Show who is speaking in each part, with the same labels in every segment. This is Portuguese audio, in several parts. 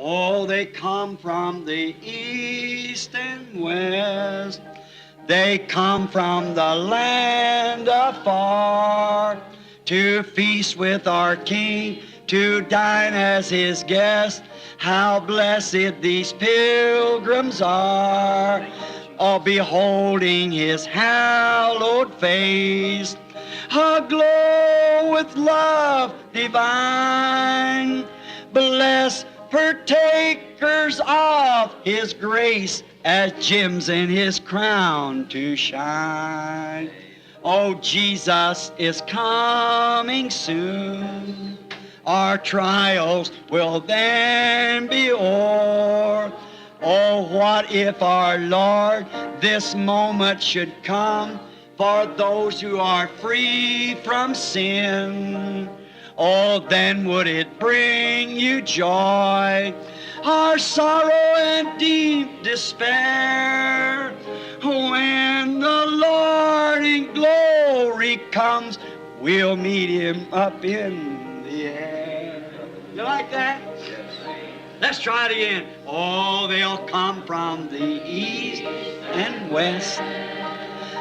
Speaker 1: Oh, they come from the east and west. They come from the land afar to feast with our King, to dine as His guest. How blessed these pilgrims are, all beholding His hallowed face, aglow with love divine. Blessed partakers of His grace, as gems in His crown to shine. Oh, Jesus is coming soon. Our trials will then be o'er. Oh, what if our Lord this moment should come for those who are free from sin? Oh, then would it bring you joy, our sorrow and deep despair, when the Lord in glory comes, we'll meet Him up in the air. You like that? Let's try it again. Oh, they'll come from the east and west.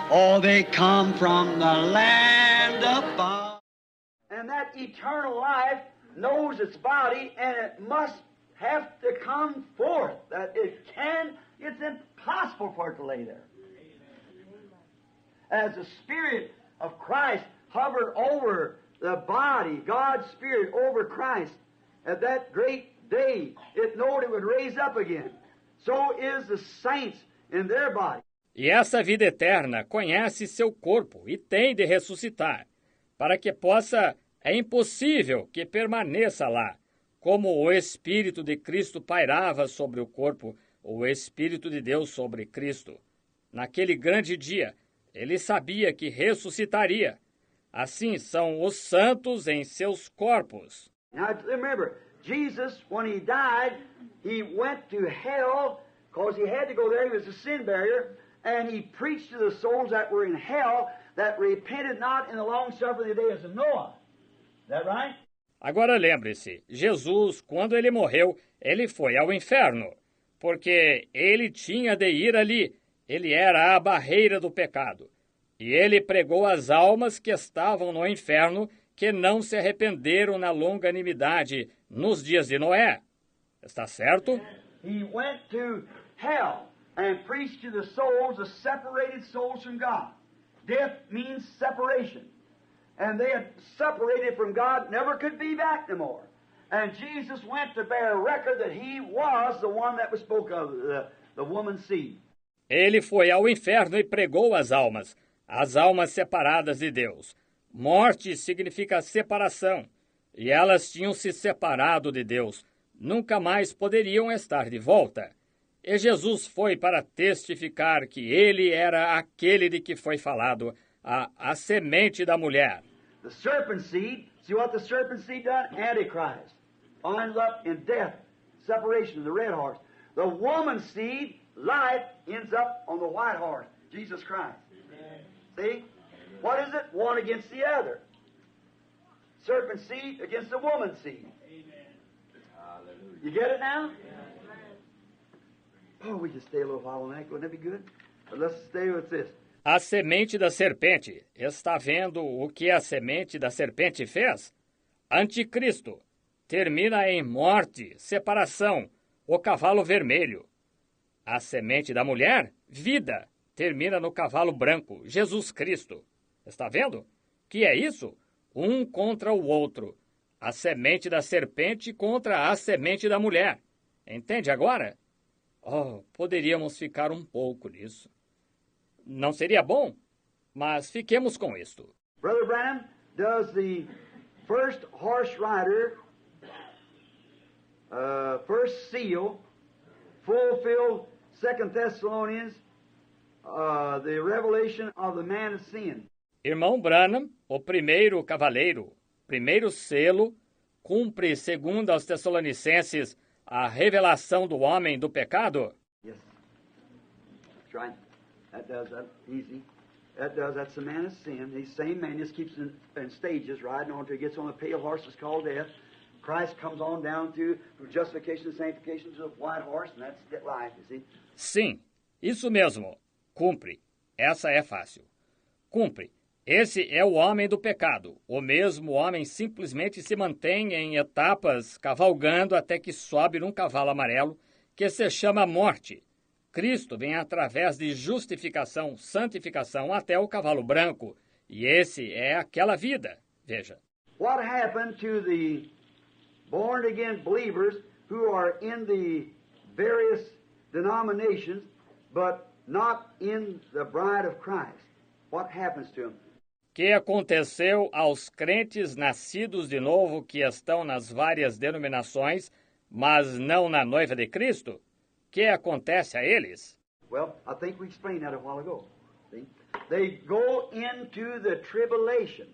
Speaker 1: Oh, they come from the land above. And that eternal life knows its body, and it must have to come forth. That it's impossible for it to lay there. As the Spirit of Christ hovered over the body, God's Spirit over Christ, at that great day, it knowed it would raise up again. So is the saints in their body.
Speaker 2: E essa vida eterna conhece seu corpo e tem de ressuscitar. Para que possa, é impossível que permaneça lá. Como o Espírito de Cristo pairava sobre o corpo, o Espírito de Deus sobre Cristo. Naquele grande dia, ele sabia que ressuscitaria. Assim são os santos em seus corpos.
Speaker 1: Now remember, Jesus, when He died, He went to hell because He had to go there. He was a sin barrier, and He preached to the souls that were in hell that repented not in the long suffering of the days of Noah. Is that right?
Speaker 2: Agora lembre-se, Jesus, quando ele morreu, ele foi ao inferno, porque ele tinha de ir ali. Ele era a barreira do pecado. E ele pregou às almas que estavam no inferno, que não se arrependeram na longanimidade nos dias de Noé. Está certo?
Speaker 1: He went to hell and preached to the souls, the separated souls from God. Death means separation. And they had separated from God, never could be back no more. And Jesus went to bear record that He was the one that was spoke of, the woman's seed.
Speaker 2: Ele foi ao inferno e pregou às almas separadas de Deus. Morte significa separação, e elas tinham se separado de Deus. Nunca mais poderiam estar de volta. E Jesus foi para testificar que ele era aquele de que foi falado, a semente da mulher.
Speaker 1: The serpent seed, see what the serpent seed done? Antichrist. Ends up in death, separation of the red horse. The woman's seed, life, ends up on the white horse, Jesus Christ. Amen. See? What is it? One against the other. Serpent seed against the woman's seed. Amen. Hallelujah. You get it now? Oh, we just stay a little while on that. Wouldn't that be good? But let's stay with this.
Speaker 2: A semente da serpente. Está vendo o que a semente da serpente fez? Anticristo. Termina em morte, separação, o cavalo vermelho. A semente da mulher? Vida. Termina no cavalo branco, Jesus Cristo. Está vendo? Que é isso? Um contra o outro. A semente da serpente contra a semente da mulher. Entende agora? Oh, poderíamos ficar um pouco nisso. Não seria bom? Mas fiquemos com isto.
Speaker 1: Brother Branham, does the first horse rider, first seal, fulfill 2 Thessalonians, the revelation of the man of sin?
Speaker 2: Irmão Branham, o primeiro cavaleiro, primeiro selo, cumpre, segundo aos Tessalonicenses, a revelação do homem do pecado?
Speaker 1: Yes. That's right. That does that easy. That's the man of sin. The same man just keeps in stages riding on until he gets on the pale horse that's called death. Christ comes on down to from justification and sanctification to the white horse, and that's life, you see.
Speaker 2: Sim, isso mesmo. Cumpre. Essa é fácil. Cumpre. Esse é o homem do pecado. O mesmo homem simplesmente se mantém em etapas, cavalgando até que sobe num cavalo amarelo, que se chama morte. Cristo vem através de justificação, santificação, até o cavalo branco. E esse é aquela vida. Veja.
Speaker 1: What happened to the born-again believers who are in the various denominations, but not in the bride of Christ? What happens to them?
Speaker 2: O que aconteceu aos crentes nascidos de novo que estão nas várias denominações, mas não na noiva de Cristo? O que acontece a eles?
Speaker 1: Well, I think we explained that a while ago. See? They go into the tribulation.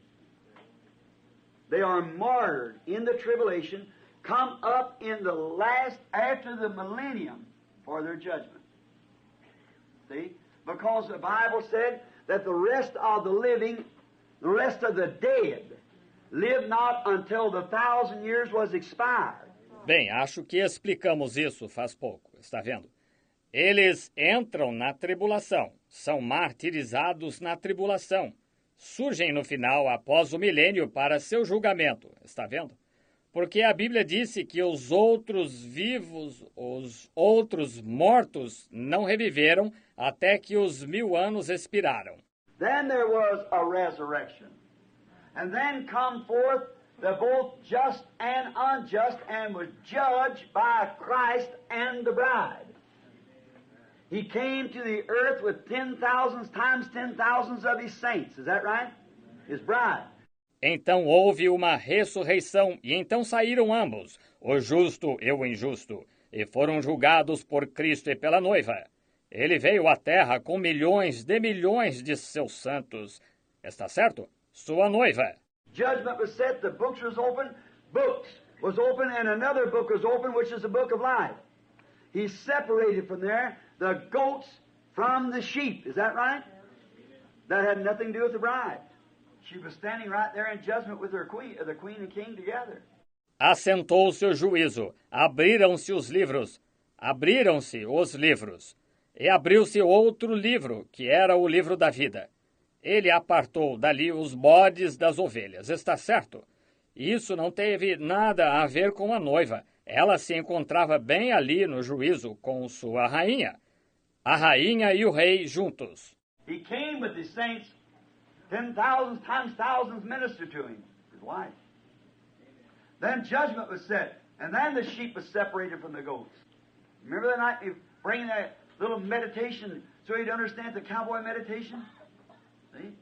Speaker 1: They are martyred in the tribulation, come up in the last, after the millennium, for their judgment. See? Because the Bible said that the rest of the living, the rest of the dead, live not until the 1,000 years was expired.
Speaker 2: Bem, acho que explicamos isso faz pouco, está vendo? Eles entram na tribulação, são martirizados na tribulação, surgem no final após o milênio para seu julgamento, está vendo? Porque a Bíblia disse que os outros vivos, os outros mortos, não reviveram até que os 1000 anos expiraram.
Speaker 1: Then there was a resurrection. And then come forth the both just and unjust, and was judged by Christ and the bride. He came to the earth with 10,000 times 10,000 of his saints. Is that right? His bride.
Speaker 2: Então houve uma ressurreição, e então saíram ambos, o justo e o injusto, e foram julgados por Cristo e pela noiva. Ele veio à terra com milhões de seus santos. Está certo? Sua noiva.
Speaker 1: Judgment was set, the books was open, and another book was open, which is the book of life. He separated from there the goats from the sheep. Is that right? That had nothing to do with the bride. She was standing right there in judgment with her queen, the queen and king together.
Speaker 2: Assentou-se o juízo, abriram-se os livros, e abriu-se outro livro, que era o livro da vida. Ele apartou dali os bodes das ovelhas, está certo? Isso não teve nada a ver com a noiva. Ela se encontrava bem ali no juízo com sua rainha. A rainha e o rei juntos.
Speaker 1: He came with his saints, 10,000 times thousands ministered to him, his wife. Then judgment was set, and then the sheep was separated from the goats. Remember that night you bring that little meditation so you'd understand the cowboy meditation? See?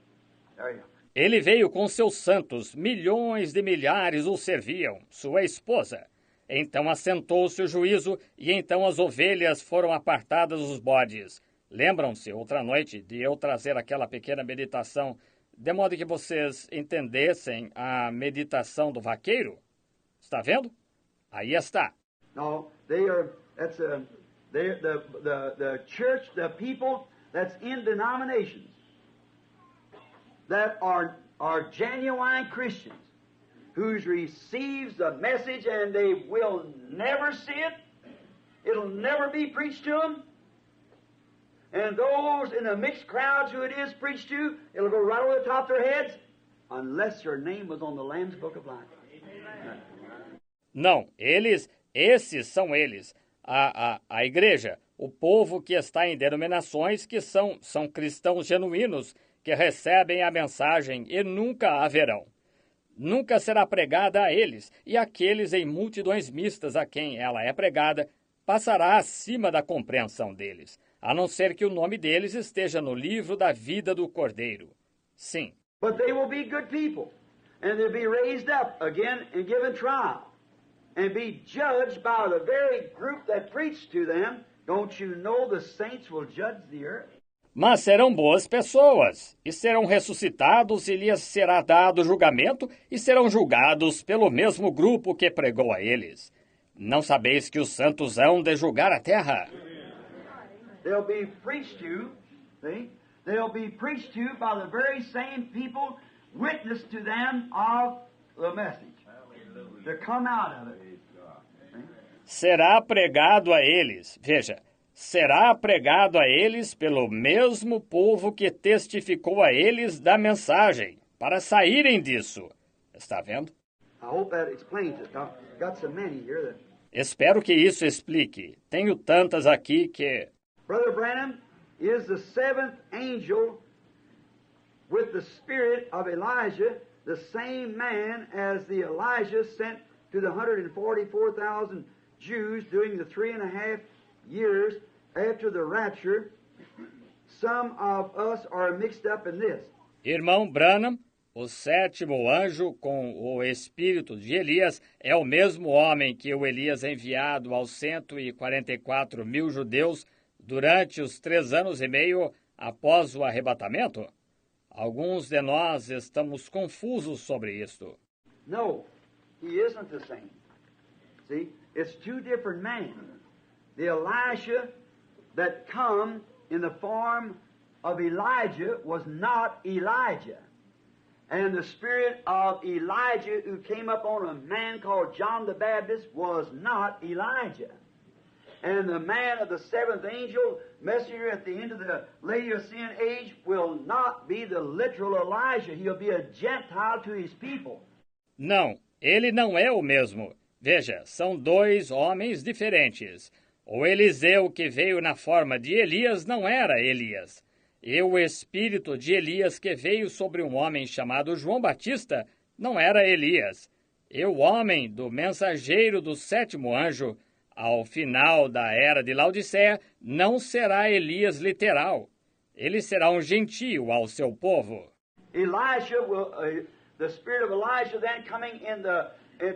Speaker 1: There you go.
Speaker 2: Ele veio com seus santos, milhões de milhares o serviam, sua esposa. Então assentou-se o juízo, e então as ovelhas foram apartadas dos bodes. Lembram-se, outra noite, de eu trazer aquela pequena meditação, de modo que vocês entendessem a meditação do vaqueiro? Está vendo? Aí está.
Speaker 1: No, that's the church, the people that's in denominations that are genuine Christians, who receives the message and they will never see it. It'll never be preached to them. And those in the mixed crowds who it is preached to, it'll go right over the top of their heads, unless your name was on the Lamb's Book of Life.
Speaker 2: Não, esses são eles, a igreja, o povo que está em denominações que são cristãos genuínos, que recebem a mensagem e nunca a verão. Nunca será pregada a eles, e aqueles em multidões mistas a quem ela é pregada passará acima da compreensão deles, a não ser que o nome deles esteja no livro da vida do Cordeiro. Sim.
Speaker 1: But they will be good people, and they'll be raised up again and given trial, and be judged by the very group that preached to them. Don't you know the saints will judge the earth?
Speaker 2: Mas serão boas pessoas, e serão ressuscitados, e lhes será dado julgamento, e serão julgados pelo mesmo grupo que pregou a eles. Não sabeis que os santos hão de julgar a terra?
Speaker 1: They'll be preached to, see? They'll be preached to by the very same people witness to them of the message. to come out of it.
Speaker 2: Será pregado a eles, veja, será pregado a eles pelo mesmo povo que testificou a eles da mensagem, para saírem disso. Está vendo?
Speaker 1: I hope that explains it. I've got so many here that...
Speaker 2: Espero que isso explique. Tenho tantas aqui que...
Speaker 1: Brother Branham is the seventh angel with the spirit of Elijah, the same man as the Elijah sent to the 144,000 Jews during the 3.5 years after the rapture. Some of us are mixed up in this.
Speaker 2: Irmão Branham, o sétimo anjo com o espírito de Elias é o mesmo homem que o Elias enviado aos 144 mil judeus durante os 3 anos e meio após o arrebatamento? Alguns de nós estamos confusos sobre isto.
Speaker 1: No, he isn't the same. See, it's two different men. The Elisha that come in the form of Elijah was not Elijah. And the spirit of Elijah who came up on a man called John the Baptist was not Elijah. And the man of the seventh angel, messenger at the end of the Laodicean age, will not be the literal Elijah. He'll be a Gentile to his people.
Speaker 2: Não, ele não é o mesmo. Veja, são dois homens diferentes. O Eliseu que veio na forma de Elias não era Elias. E o espírito de Elias que veio sobre um homem chamado João Batista não era Elias. E o homem do mensageiro do sétimo anjo, ao final da era de Laodiceia, não será Elias literal. Ele será um gentio ao seu povo.
Speaker 1: Elisha will, the spirit of Elisha then coming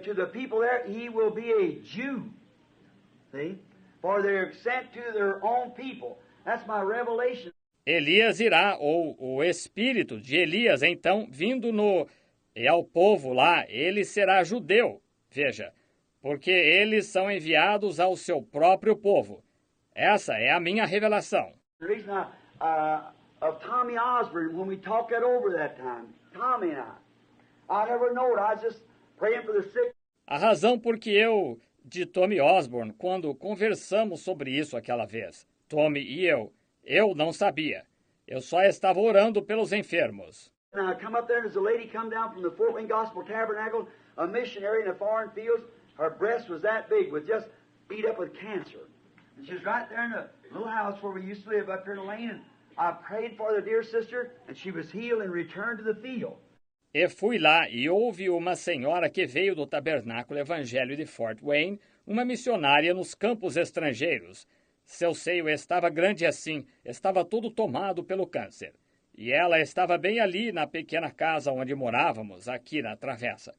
Speaker 1: to the people there, he will be a Jew. See? For they're sent to their own people. That's my revelation.
Speaker 2: Elias irá, ou o espírito de Elias, então, vindo ao povo lá, ele será judeu. Veja, porque eles são enviados ao seu próprio povo. Essa é a minha revelação.
Speaker 1: The reason of Tommy Osborne, when we talked that over that time, Tommy and I never knowed. I was just praying for the sick.
Speaker 2: A razão porque de Tommy Osborne, quando conversamos sobre isso aquela vez, Tommy e eu não sabia. Eu só estava orando pelos enfermos.
Speaker 1: And I come up there, and there's a lady come down from the Fort Wayne Gospel Tabernacle, a missionary in the foreign fields. Her breast was that big, was just beat up with cancer. And she was right there in the little house where we used to live up here in the lane. And I prayed for the dear sister, and she was healed and returned to the field.
Speaker 2: E fui lá e houve uma senhora que veio do Tabernáculo Evangelho de Fort Wayne, uma missionária nos campos estrangeiros. Seu seio estava grande assim, estava todo tomado pelo câncer. E ela estava bem ali na pequena casa onde morávamos, aqui na travessa.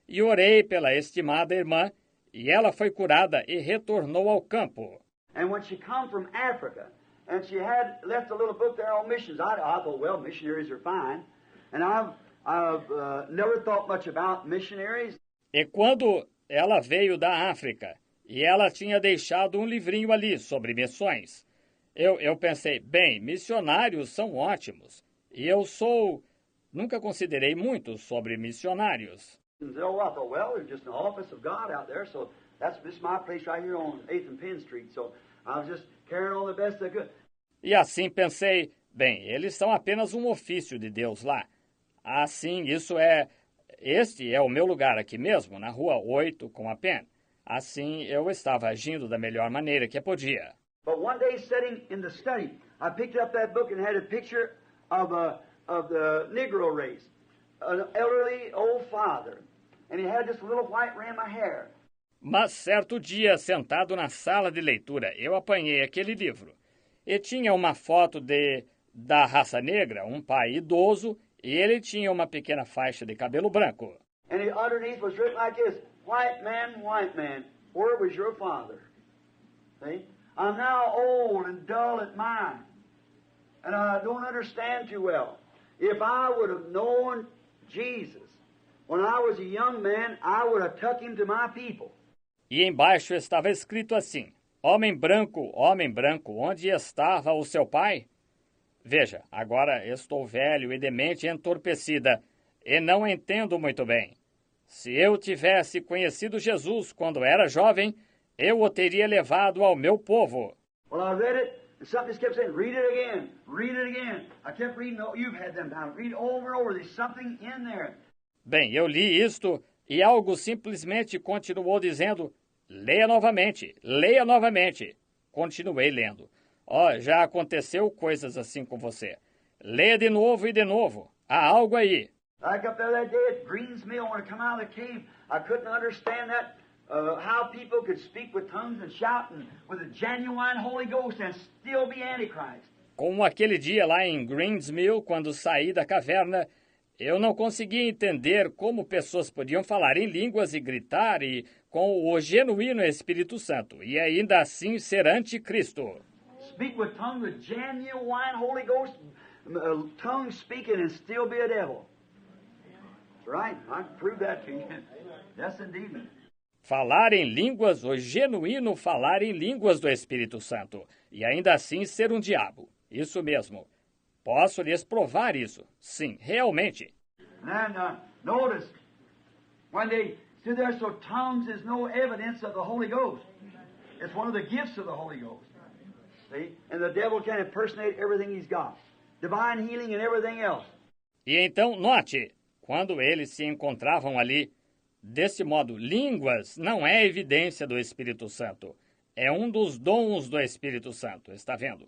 Speaker 2: E orei pela estimada irmã, e ela foi curada e retornou ao campo.
Speaker 1: And when she come from Africa, and she had left a little book there on missions, I thought, well, missionaries are fine. And I've never thought much about missionaries.
Speaker 2: E quando ela veio da África, e ela tinha deixado um livrinho ali sobre missões, eu pensei, bem, missionários são ótimos. E nunca considerei muito sobre missionários.
Speaker 1: Oh, I thought, well, there's just an office of God out there, so that's just my place right here on 8th and Penn Street. So I was just carrying on the best I could.
Speaker 2: E assim pensei, bem, eles são apenas um ofício de Deus lá. Assim, este é o meu lugar aqui mesmo, na rua 8 com a Penn. Assim, eu estava agindo da melhor maneira que podia.
Speaker 1: But one day, sitting in the study, I picked up that book and had a picture of the Negro race, an elderly old father, and he had this little white rim of hair.
Speaker 2: Mas certo dia, sentado na sala de leitura, eu apanhei aquele livro. E tinha uma foto da raça negra, um pai idoso, e ele tinha uma pequena faixa de cabelo branco.
Speaker 1: And underneath was written like this, white man, where was your father? See? I'm now old and dull at mind, and I don't understand too well. If I would have known Jesus when I was a young man, I would have took him to my people.
Speaker 2: E embaixo estava escrito assim, homem branco, onde estava o seu pai? Veja, agora estou velho e demente e entorpecida, e não entendo muito bem. Se eu tivesse conhecido Jesus quando era jovem, eu o teria levado ao meu povo.
Speaker 1: Well, I read it, and something just kept saying, read it again, read it again. I kept reading, oh, you've had them down, read it over and over. There's something in there.
Speaker 2: Bem, eu li isto e algo simplesmente continuou dizendo, leia novamente, leia novamente. Continuei lendo. Já aconteceu coisas assim com você. Leia de novo e de novo. Há algo aí.
Speaker 1: Like up there that day at Greens Mill when I come out of the cave, I couldn't understand that, how people could speak with tongues and shout and with a genuine Holy Ghost and still be Antichrist.
Speaker 2: Como aquele dia lá em Greens Mill, quando saí da caverna, eu não conseguia entender como pessoas podiam falar em línguas e gritar e com o genuíno Espírito Santo, e ainda assim ser anticristo.
Speaker 1: Speak with tongues with genuine Holy Ghost, tongues speaking and still be a devil. That's right. I can prove that to you. Yes, indeed.
Speaker 2: Falar em línguas, o genuíno falar em línguas do Espírito Santo, e ainda assim ser um diabo. Isso mesmo. Posso lhes provar isso. Sim, realmente.
Speaker 1: And notice, when they stood there, so tongues is no evidence of the Holy Ghost. It's one of the gifts of the Holy Ghost. See? And the devil can impersonate everything he's got. Divine healing and everything else.
Speaker 2: E então, note, quando eles se encontravam ali, desse modo, línguas não é evidência do Espírito Santo. É um dos dons do Espírito Santo, está vendo?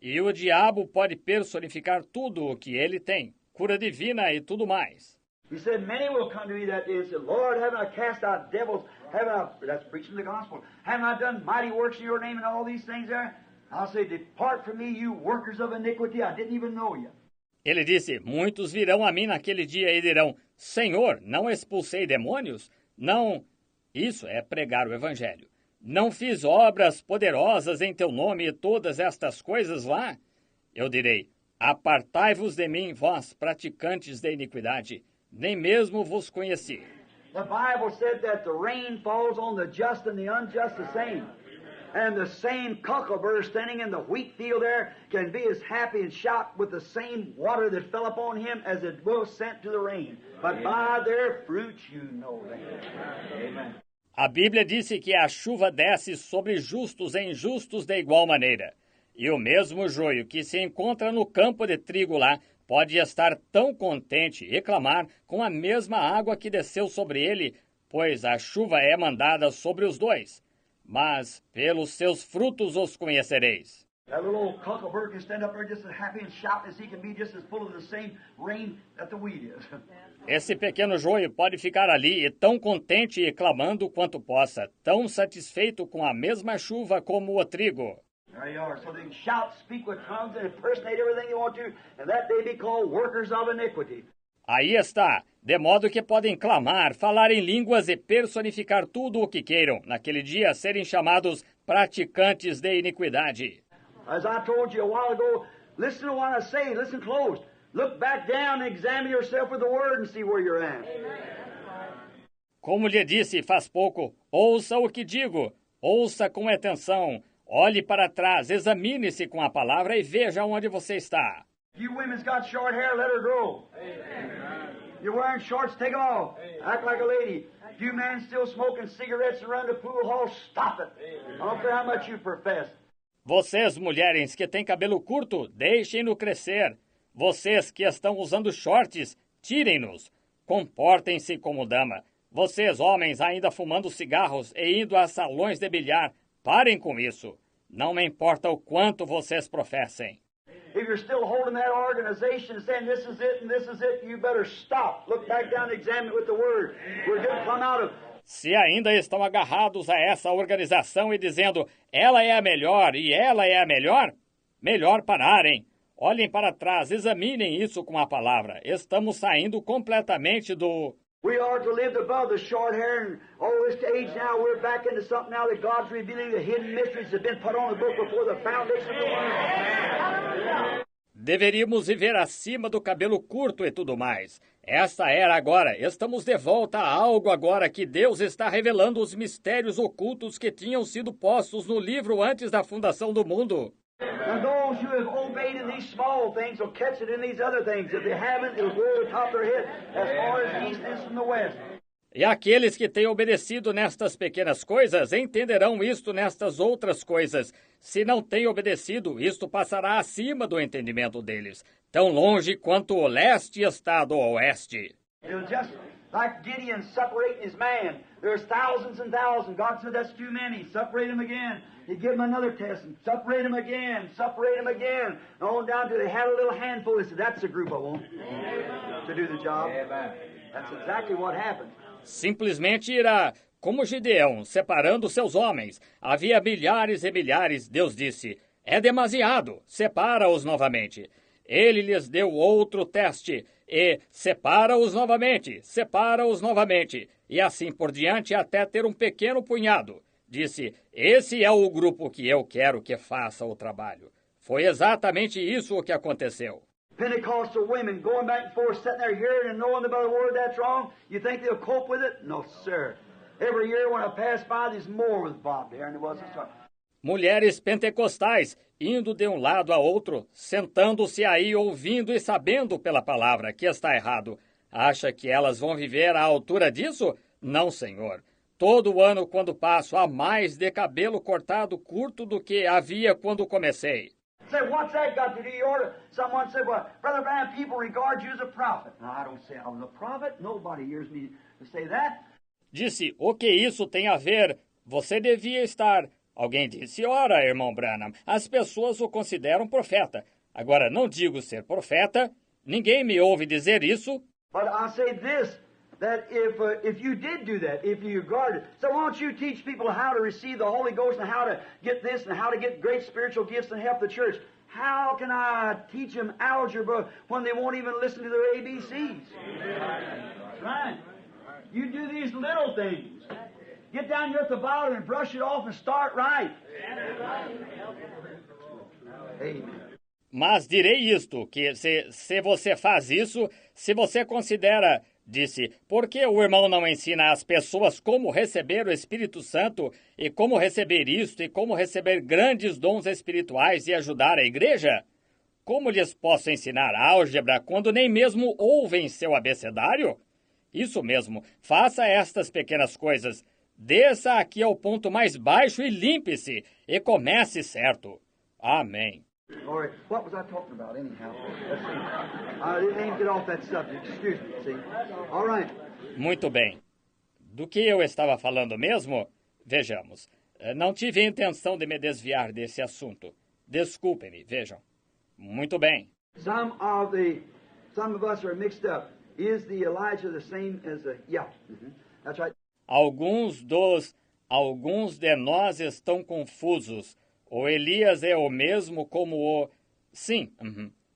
Speaker 2: E o diabo pode personificar tudo o que ele tem, cura divina e tudo mais.
Speaker 1: He said, many will come to me that day and say, Lord, haven't I cast out devils? Haven't I, that's preaching the gospel, haven't I done mighty works in your name and all these things there? I'll say, depart from me, you workers of iniquity, I didn't even know you.
Speaker 2: Ele disse, muitos virão a mim naquele dia e dirão, Senhor, não expulsei demônios? Não, isso é pregar o evangelho. Não fiz obras poderosas em teu nome e todas estas coisas lá? Eu direi, apartai-vos de mim, vós, praticantes de iniquidade, nem mesmo vos conheci.
Speaker 1: The Bible said that the rain falls on the just and the unjust the same. And the same cuckober standing in the wheat field there can be as happy and shout with the same water that fell upon him as it was sent to the rain. But by their fruits you know them. Amen.
Speaker 2: A Bíblia disse que a chuva desce sobre justos e injustos de igual maneira. E o mesmo joio que se encontra no campo de trigo lá pode estar tão contente e clamar com a mesma água que desceu sobre ele, pois a chuva é mandada sobre os dois. Mas pelos seus frutos os conhecereis.
Speaker 1: That little old cuckober can stand up there just as happy and shout as he can be, just as full of the same rain that the wheat is.
Speaker 2: Esse pequeno joio pode ficar ali e tão contente e clamando quanto possa, tão satisfeito com a mesma chuva como o trigo.
Speaker 1: There you are. So they can shout, speak with tongues, and impersonate everything you want to, and that they be called workers of iniquity.
Speaker 2: Aí está, de modo que podem clamar, falar em línguas e personificar tudo o que queiram, naquele dia serem chamados praticantes de iniquidade.
Speaker 1: As I told you a while ago, listen to what I say, listen close. Look back down and examine yourself with the Word and see where you're at.
Speaker 2: Como lhe disse faz pouco, ouça o que digo, ouça com atenção, olhe para trás, examine-se com a palavra e veja onde você está.
Speaker 1: You women's got short hair, let her grow. You're wearing shorts, take them off. Act like a lady. You men still smoking cigarettes around the pool hall, stop it. I don't care how much you profess.
Speaker 2: Vocês, mulheres que têm cabelo curto, deixem-no crescer. Vocês que estão usando shorts, tirem-nos. Comportem-se como dama. Vocês, homens, ainda fumando cigarros e indo a salões de bilhar, parem com isso. Não me importa o quanto vocês professem.
Speaker 1: If you're still holding that organization and saying this is it and this is it, you better stop. Look back down and examine it with the Word. We're going to come out of...
Speaker 2: Se ainda estão agarrados a essa organização e dizendo ela é a melhor e ela é a melhor, melhor pararem. Olhem para trás, examinem isso com a palavra. Estamos saindo completamente do...
Speaker 1: We are to live above the short hair and all this age now. We're back into something now that God's revealing the hidden mysteries that have been put on the book before the foundation of the world.
Speaker 2: Deveríamos viver acima do cabelo curto e tudo mais. Esta era agora. Estamos de volta a algo agora que Deus está revelando os mistérios ocultos que tinham sido postos no livro antes da fundação do mundo.
Speaker 1: And those who have obeyed in these small things will catch it in these other things. If they haven't, it'll go to the top of their head as far as the east is from the west.
Speaker 2: E aqueles que têm obedecido nestas pequenas coisas entenderão isto nestas outras coisas. Se não têm obedecido, isto passará acima do entendimento deles, tão longe quanto o leste está do oeste.
Speaker 1: It'll just like Gideon separating his man. There's thousands and thousands. God said that's too many. Separate them again. He give them another test and separate them again. Separate them again. On down to they had a little handful. They said, that's the group I want to do the job. That's exactly what happened.
Speaker 2: Simplesmente irá, como Gideão, separando seus homens. Havia milhares e milhares. Deus disse, é demasiado. Separa-os novamente. Ele lhes deu outro teste. E separa-os novamente, separa-os novamente, e assim por diante até ter um pequeno punhado. Disse, esse é o grupo que eu quero que faça o trabalho. Foi exatamente isso o que aconteceu.
Speaker 1: Pentecostal women going back and forth, sitting there hearing and knowing about the word that's wrong. You think they'll cope with it? No, sir. Every year when I pass by, there's more with Bob there than there was this time.
Speaker 2: Mulheres pentecostais, indo de um lado a outro, sentando-se aí, ouvindo e sabendo pela palavra que está errado. Acha que elas vão viver à altura disso? Não, senhor. Todo ano, quando passo, há mais de cabelo cortado curto do que havia quando comecei.
Speaker 1: Say, what's that got to do? You order. Someone said, well, Brother Branham, people regard you as a prophet. Now, I don't say I was a prophet. Nobody hears me to say that.
Speaker 2: Disse, o que isso tem a ver? Você devia estar... Alguém disse, ora, irmão Branham, as pessoas o consideram profeta. Agora, não digo ser profeta, ninguém me ouve dizer isso.
Speaker 1: But I say this, that if you did do that, if you regarded, so why don't you teach people how to receive the Holy Ghost and how to get this and how to get great spiritual gifts and help the church? How can I teach them algebra when they won't even listen to their ABCs? Right. You do these little things. Get down here at the bottom and brush it off and start right. Amen.
Speaker 2: Mas direi isto, que se você faz isso, se você considera, disse, por que o irmão não ensina às pessoas como receber o Espírito Santo e como receber isto e como receber grandes dons espirituais e ajudar a igreja? Como lhes posso ensinar álgebra quando nem mesmo ouvem seu abecedário? Isso mesmo, faça estas pequenas coisas. Desça aqui ao ponto mais baixo e limpe-se, e comece certo. Amém.
Speaker 1: All right, what was I talking about anyhow? Let's see. I didn't even get off that subject. Excuse me, see? All right.
Speaker 2: Muito bem. Do que eu estava falando mesmo? Vejamos. Não tive a intenção de me desviar desse assunto. Desculpem-me, vejam. Muito bem.
Speaker 1: Some of us are mixed up. Is the Elijah the same as the... Yeah, that's right.
Speaker 2: Alguns de nós estão confusos. O Elias é o mesmo como o... Sim,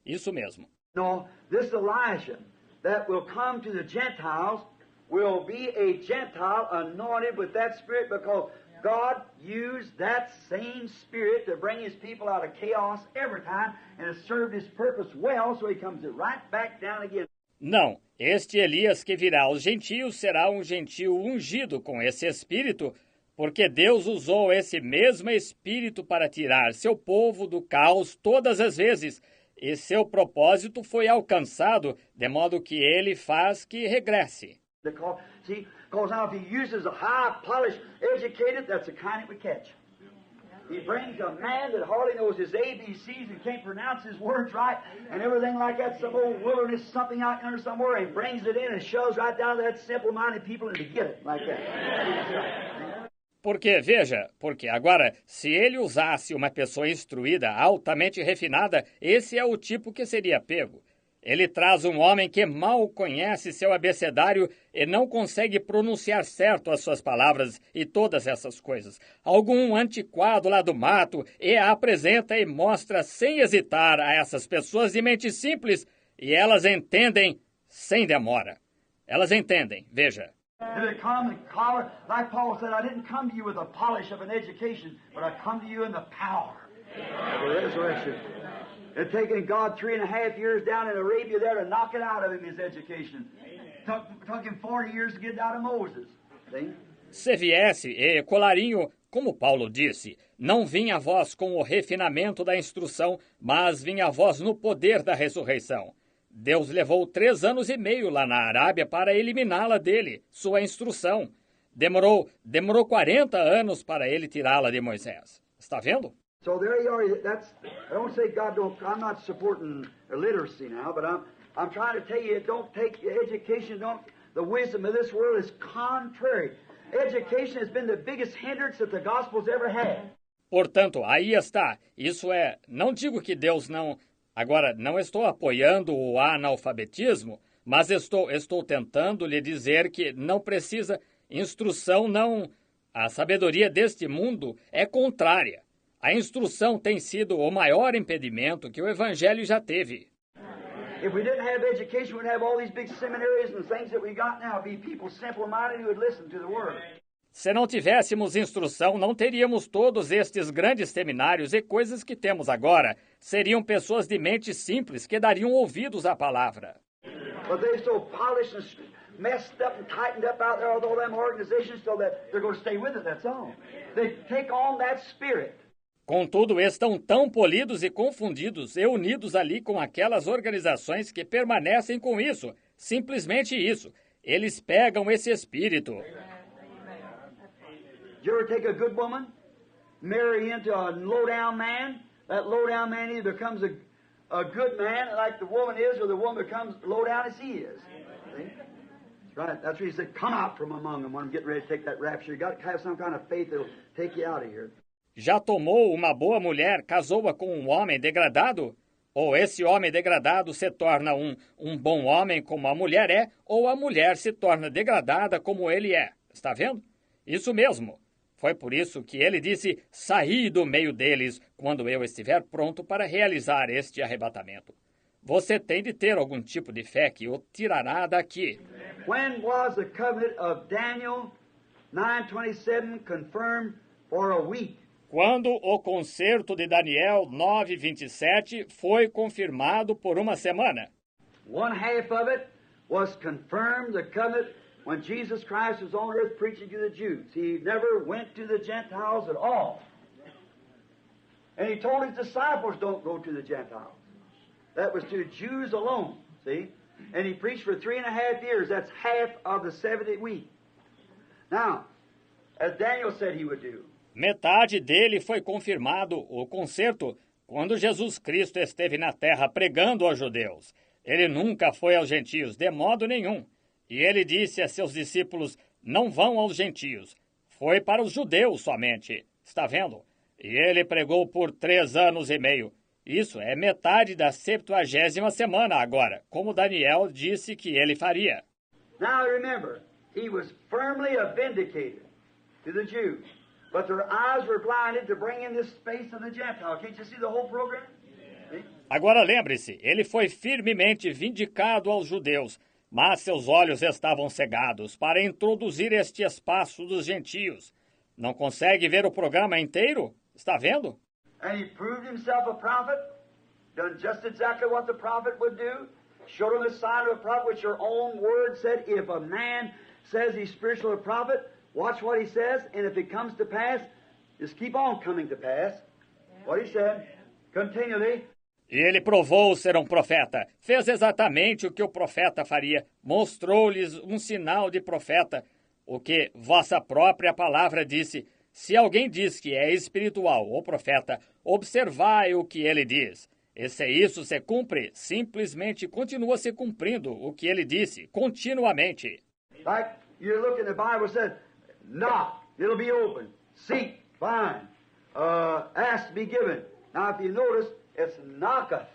Speaker 2: isso mesmo.
Speaker 1: No, this Elijah that will come to the Gentiles will be a Gentile anointed with that Spirit because God used that same Spirit to bring His people out of chaos every time and has served His purpose well, so He comes right back down again.
Speaker 2: Não, este Elias que virá aos gentios será um gentio ungido com esse Espírito, porque Deus usou esse mesmo Espírito para tirar seu povo do caos todas as vezes, e seu propósito foi alcançado, de modo que ele faz que regresse.
Speaker 1: Because now if He uses a high, polished, educated, that's the kind that we catch. He brings a man that hardly knows his ABCs and can't pronounce his words right and everything like that, some old wilderness, something out there somewhere, and he brings it in and shoves right down to that simple-minded people and to get it like that.
Speaker 2: Porque agora, se ele usasse uma pessoa instruída, altamente refinada, esse é o tipo que seria pego. Ele traz um homem que mal conhece seu abecedário e não consegue pronunciar certo as suas palavras e todas essas coisas. Algum antiquado lá do mato e a apresenta e mostra sem hesitar a essas pessoas de mente simples e elas entendem sem demora. Elas entendem, veja.
Speaker 1: They come and collar, like Paul said, I didn't come to you with the polish of an education, but I come to you in the power of the resurrection. It taken God 3.5 years down in Arabia there to knock it out of him, his education. Took him 40 years to get it out of Moses. See?
Speaker 2: Se viesse, e colarinho, como Paulo disse, não vinha a vós com o refinamento da instrução, mas vinha a vós no poder da ressurreição. Deus levou 3 anos e meio lá na Arábia para eliminá-la dele, sua instrução. Demorou 40 anos para ele tirá-la de Moisés. Está vendo?
Speaker 1: So there you are. I don't say God don't. I'm not supporting illiteracy now, but I'm trying to tell you, don't take education. The wisdom of this world is contrary. Education has been the biggest hindrance that the gospel's ever had.
Speaker 2: Portanto, aí está. Isso é, não digo que Deus não... Agora, não estou apoiando o analfabetismo, mas estou tentando lhe dizer que não precisa instrução, não... A sabedoria deste mundo é contrária. A instrução tem sido o maior impedimento que o Evangelho já teve.
Speaker 1: If we didn't have education, we'd have all these big seminaries and things that we got now. Be people simple-minded who would listen to the word.
Speaker 2: Se não tivéssemos instrução, não teríamos todos estes grandes seminários e coisas que temos agora. Seriam pessoas de mente simples que dariam ouvidos à palavra.
Speaker 1: But they're so polished and messed up and tightened up out there with all them organizations so that they're going to stay with it, that's all. They take on that spirit.
Speaker 2: Contudo, estão tão polidos e confundidos e unidos ali com aquelas organizações que permanecem com isso. Simplesmente isso. Eles pegam esse espírito.
Speaker 1: Did you ever take a good woman, marry into a low-down man? That low-down man either becomes a good man like the woman is, or the woman becomes low-down as he is. See? That's right. That's why he said, come out from among them when I'm getting ready to take that rapture. You got to have some kind of faith that'll take you out of here.
Speaker 2: Já tomou uma boa mulher, casou-a com um homem degradado? Ou esse homem degradado se torna um bom homem como a mulher é, ou a mulher se torna degradada como ele é. Está vendo? Isso mesmo. Foi por isso que ele disse, saí do meio deles quando eu estiver pronto para realizar este arrebatamento. Você tem de ter algum tipo de fé que o tirará daqui.
Speaker 1: When was the covenant of Daniel 9:27 confirmed for a week?
Speaker 2: Quando o concerto de Daniel 9:27 foi confirmado por uma semana.
Speaker 1: One half of it was confirmed, the covenant, when Jesus Christ was on earth preaching to the Jews. He never went to the Gentiles at all. And he told his disciples, don't go to the Gentiles. That was to the Jews alone, see? And he preached for 3.5 years. That's half of the 70th week. Now, as Daniel said he would do.
Speaker 2: Metade dele foi confirmado, o concerto, quando Jesus Cristo esteve na terra pregando aos judeus. Ele nunca foi aos gentios, de modo nenhum. E ele disse a seus discípulos, não vão aos gentios. Foi para os judeus somente. Está vendo? E ele pregou por 3 anos e meio. Isso é metade da 70ª semana agora, como Daniel disse que ele faria.
Speaker 1: Now remember, he was firmly vindicated to the Jews, but their eyes were blinded to bring in this space of the Gentile. Can't you see the whole program? See?
Speaker 2: Agora lembre-se, ele foi firmemente vindicado aos judeus, mas seus olhos estavam cegados para introduzir este espaço dos gentios. Não consegue ver o programa inteiro? Está vendo?
Speaker 1: And he proved himself a prophet, done just exactly what the prophet would do, showed him the sign of a prophet, which your own word said, if a man says he's spiritual a prophet, watch what he says, and if it comes to pass, just keep on coming to pass. What he said, continually.
Speaker 2: E ele provou ser um profeta. Fez exatamente o que o profeta faria. Mostrou-lhes um sinal de profeta. O que vossa própria palavra disse. Se alguém diz que é espiritual ou profeta, observai o que ele diz. E se isso se cumpre, simplesmente continua se cumprindo o que ele disse, continuamente.
Speaker 1: Like you look in the Bible, it said, knock, it'll be open. Seek, find. Ask, be given. Now if you notice, it's knocketh.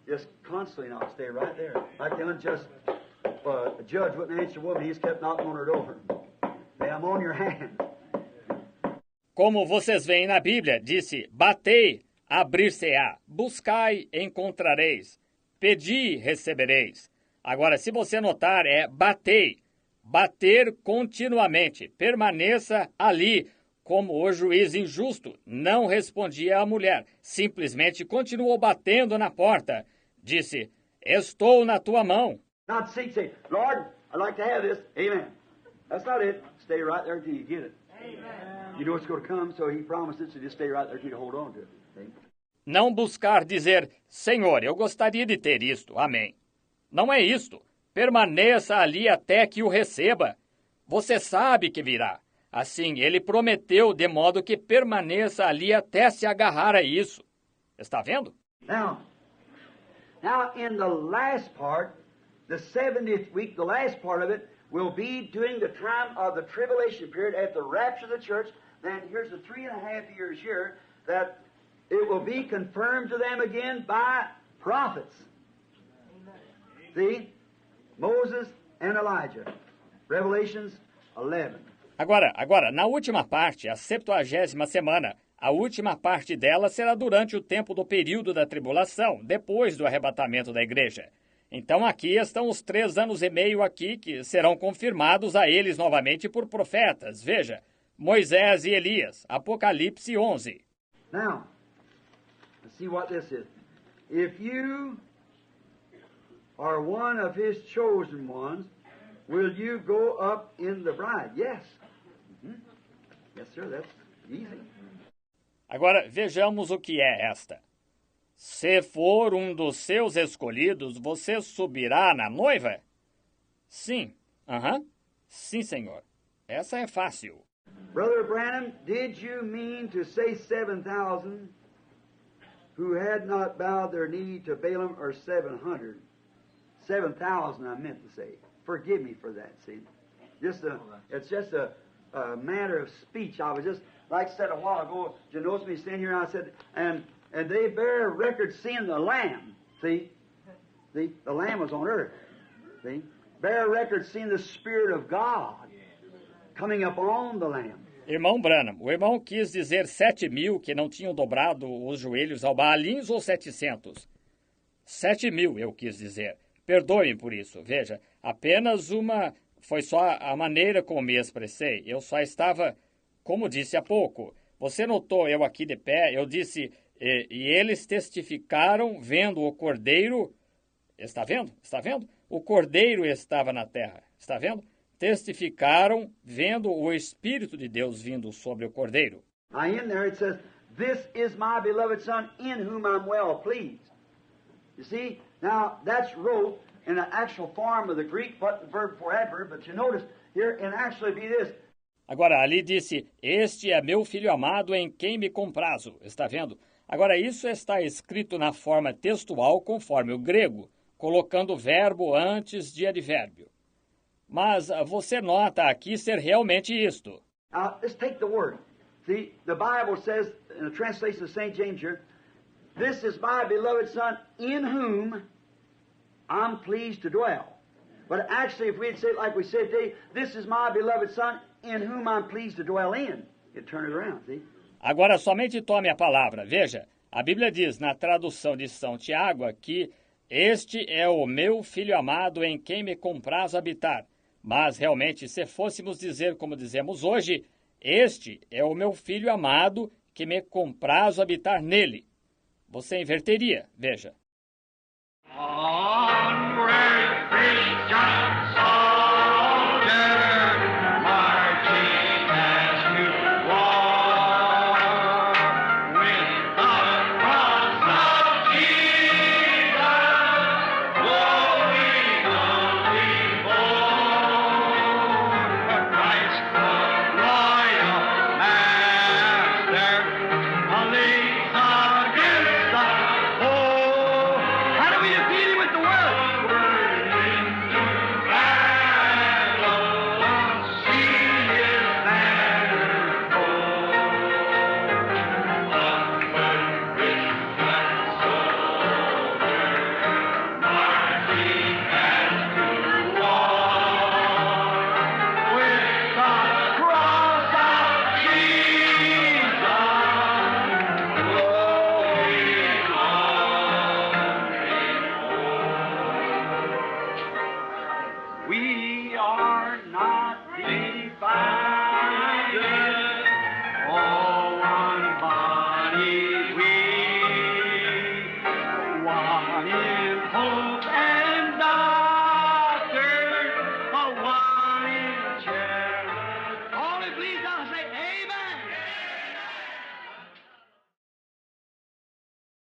Speaker 1: Just constantly knock, stay right there. Like the unjust judge wouldn't answer a woman, he's kept knocking on her door. Say, I'm on your hand.
Speaker 2: Como vocês veem na Bíblia, disse, batei, abrir-se-á, buscai, encontrareis, pedi, recebereis. Agora, se você notar, é batei, bater continuamente, permaneça ali, como o juiz injusto não respondia à mulher, simplesmente continuou batendo na porta. Disse, estou na tua mão.
Speaker 1: Not seek, say, Lord, I'd like to have this. Amen. That's not it. Stay right there until you get it. Amen. You know it's going to come, so he promised it, so just stay right there until you hold on to it. See?
Speaker 2: Não buscar dizer, Senhor, eu gostaria de ter isto, amém. Não é isto. Permaneça ali até que o receba. Você sabe que virá. Assim, ele prometeu de modo que permaneça ali até se agarrar a isso. Está vendo?
Speaker 1: Now, in the last part, the 70th week, the last part of it, will be during the time of the tribulation period at the rapture of the church. Then here's the 3.5 years here that it will be confirmed to them again by prophets. See? Moses and Elijah. Revelations 11.
Speaker 2: Agora, na última parte, a 70ª semana, a última parte dela será durante o tempo do período da tribulação, depois do arrebatamento da igreja. Então aqui estão os 3 anos e meio aqui que serão confirmados a eles novamente por profetas. Veja, Moisés e Elias, Apocalipse 11.
Speaker 1: Now, let's see what this is. If you are one of his chosen ones, will you go up in the bride? Yes. Yes, sir, that's easy.
Speaker 2: Agora, vejamos o que é esta. Se for um dos seus escolhidos, você subirá na noiva? Sim. Sim, senhor. Essa é fácil.
Speaker 1: Brother Branham, did you mean to say 7,000 who had not bowed their knee to Balaam, or 700? 7,000 I meant to say. Forgive me for that, see. It's just a matter of speech. I was just, like I said a while ago, you notice me standing here, and I said, and they bear record seeing the Lamb, see. The Lamb was on earth, see. Bear record seeing the Spirit of God coming upon the Lamb.
Speaker 2: Irmão Branham, o irmão quis dizer 7.000 que não tinham dobrado os joelhos ao Baalins ou 700? 7.000 eu quis dizer. Perdoe-me por isso. Veja, apenas uma... Foi só a maneira como me expressei. Eu só estava, como disse há pouco. Você notou eu aqui de pé? Eu disse, e eles testificaram vendo o Cordeiro... Está vendo? Está vendo? O Cordeiro estava na terra. Está vendo? Testificaram vendo o Espírito de Deus vindo sobre o Cordeiro.
Speaker 1: Now in there it says, "This is my beloved Son, in whom I'm well pleased." You see, now that's wrote in an actual form of the Greek, but the verb for adverb. But you notice here, and actually be this.
Speaker 2: Agora ali disse, este é meu filho amado em quem me comprazo. Está vendo? Agora isso está escrito na forma textual conforme o grego, colocando o verbo antes de advérbio. Mas você nota aqui ser realmente isto.
Speaker 1: Now, let's take the word. See, the Bible says, in the translation of St. James here, "This is my beloved Son, in whom I'm pleased to dwell." But actually, if we'd say it like we said today, "This is my beloved Son, in whom I'm pleased to dwell in," you'd turn it around, see?
Speaker 2: Agora, somente tome a palavra. Veja, a Bíblia diz na tradução de São Tiago que este é o meu filho amado em quem me compraz habitar. Mas, realmente, se fôssemos dizer como dizemos hoje, este é o meu filho amado que me comprazo habitar nele. Você inverteria, veja.
Speaker 3: Onward, Christian soldier, marching as to war, with the cross of Jesus, going on before, Christ the loyal master, leads against the foe. How do we defeat him with the word? Into battle, see his banner go. Onward, Christian soldier, marching as to war, with the cross of Jesus, going on. We are not divided.